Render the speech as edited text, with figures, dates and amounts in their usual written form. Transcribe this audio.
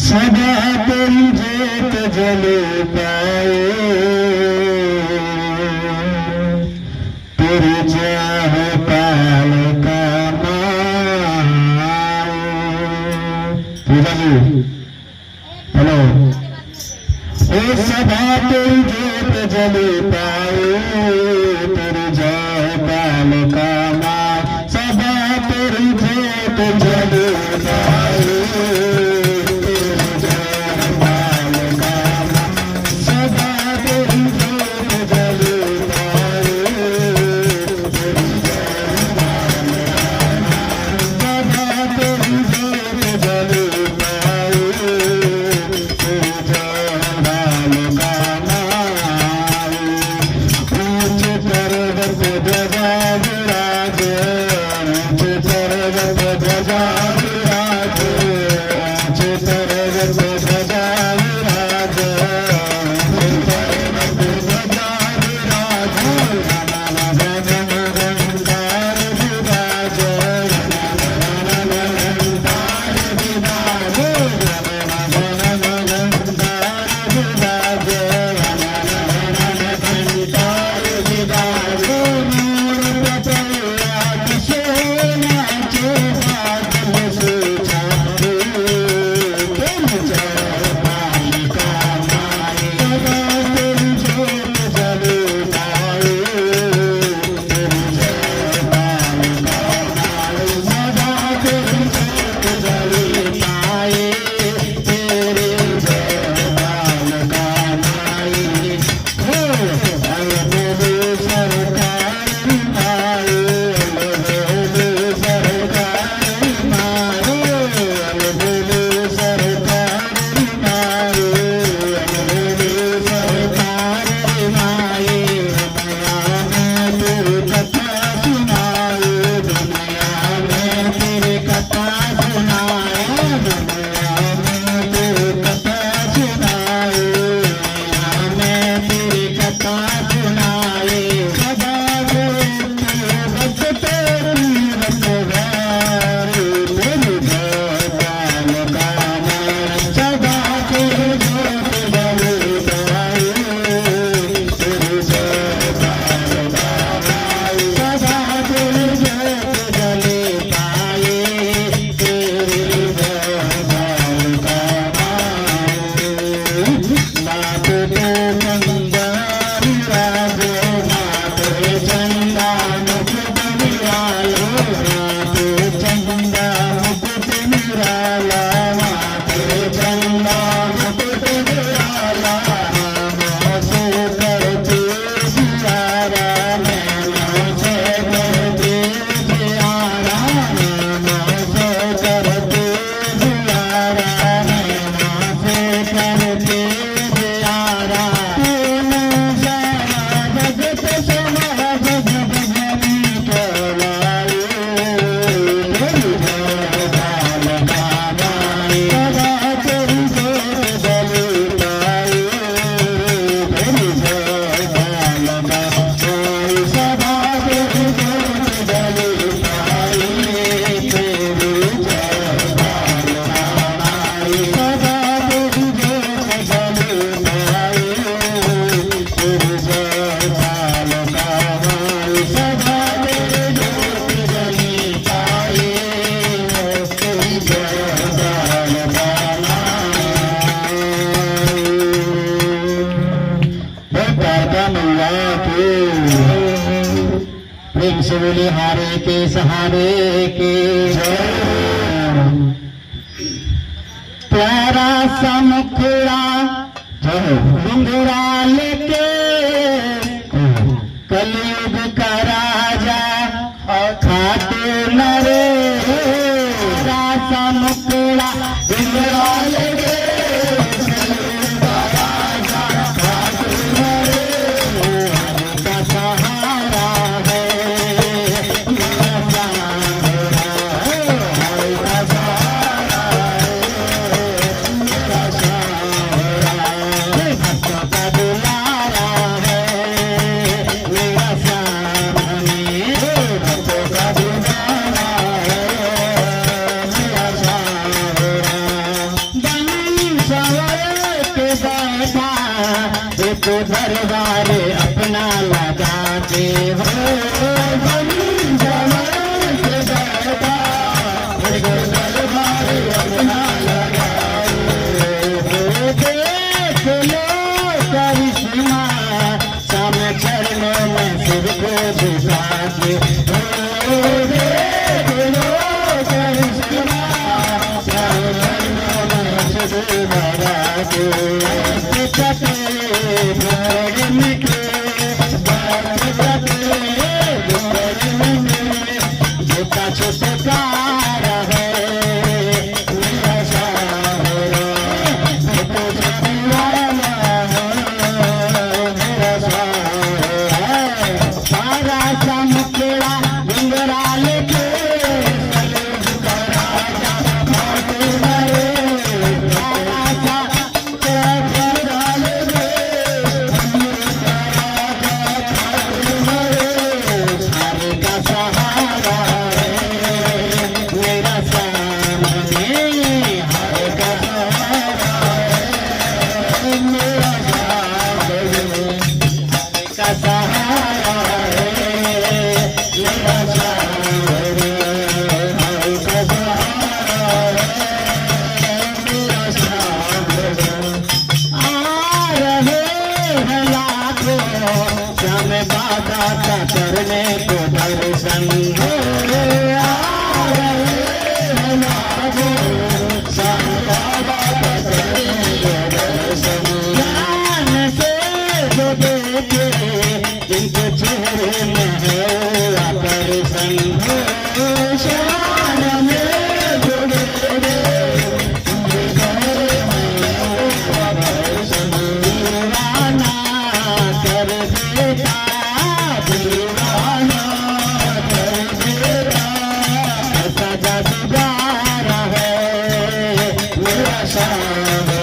सदा तेरी जोत जले पाए तेरी चाह पाल का हेलो ओ सदा तेरी जोत जले पाए तेरी चाह पाल का सदा तेरी जोत जले पाए प्रेम से बोले हारे के सहारे के प्यारा सा मुखड़ा घुंघरा लेके कलयुग का राजा खाते नरे प्यारा सा मुखड़ा घुंघरा लेके हमको दरबार अपना लगा के हो जवान के दरबार हमको दरबार अपना लगा हो देख लो करिश्मा शाम चरणों में सिर को झुका के हो देख लो करिश्मा शाम चरणों में सिर भरा के चटे भोर निकले बात चटे भोर निकले छोटा छोटा है मेरा सहारा छोटा छोटा मेरा सहारा सारा सा मुखड़ा घुंघरा लेके करने को दर्शन हो ज्ञान से जो देखे जिनके चेहरे में है आकर्षण हो शान में जो देखे दीवाना कर देता दीवाना कर देता ऐसा जादूगार है मेरा शान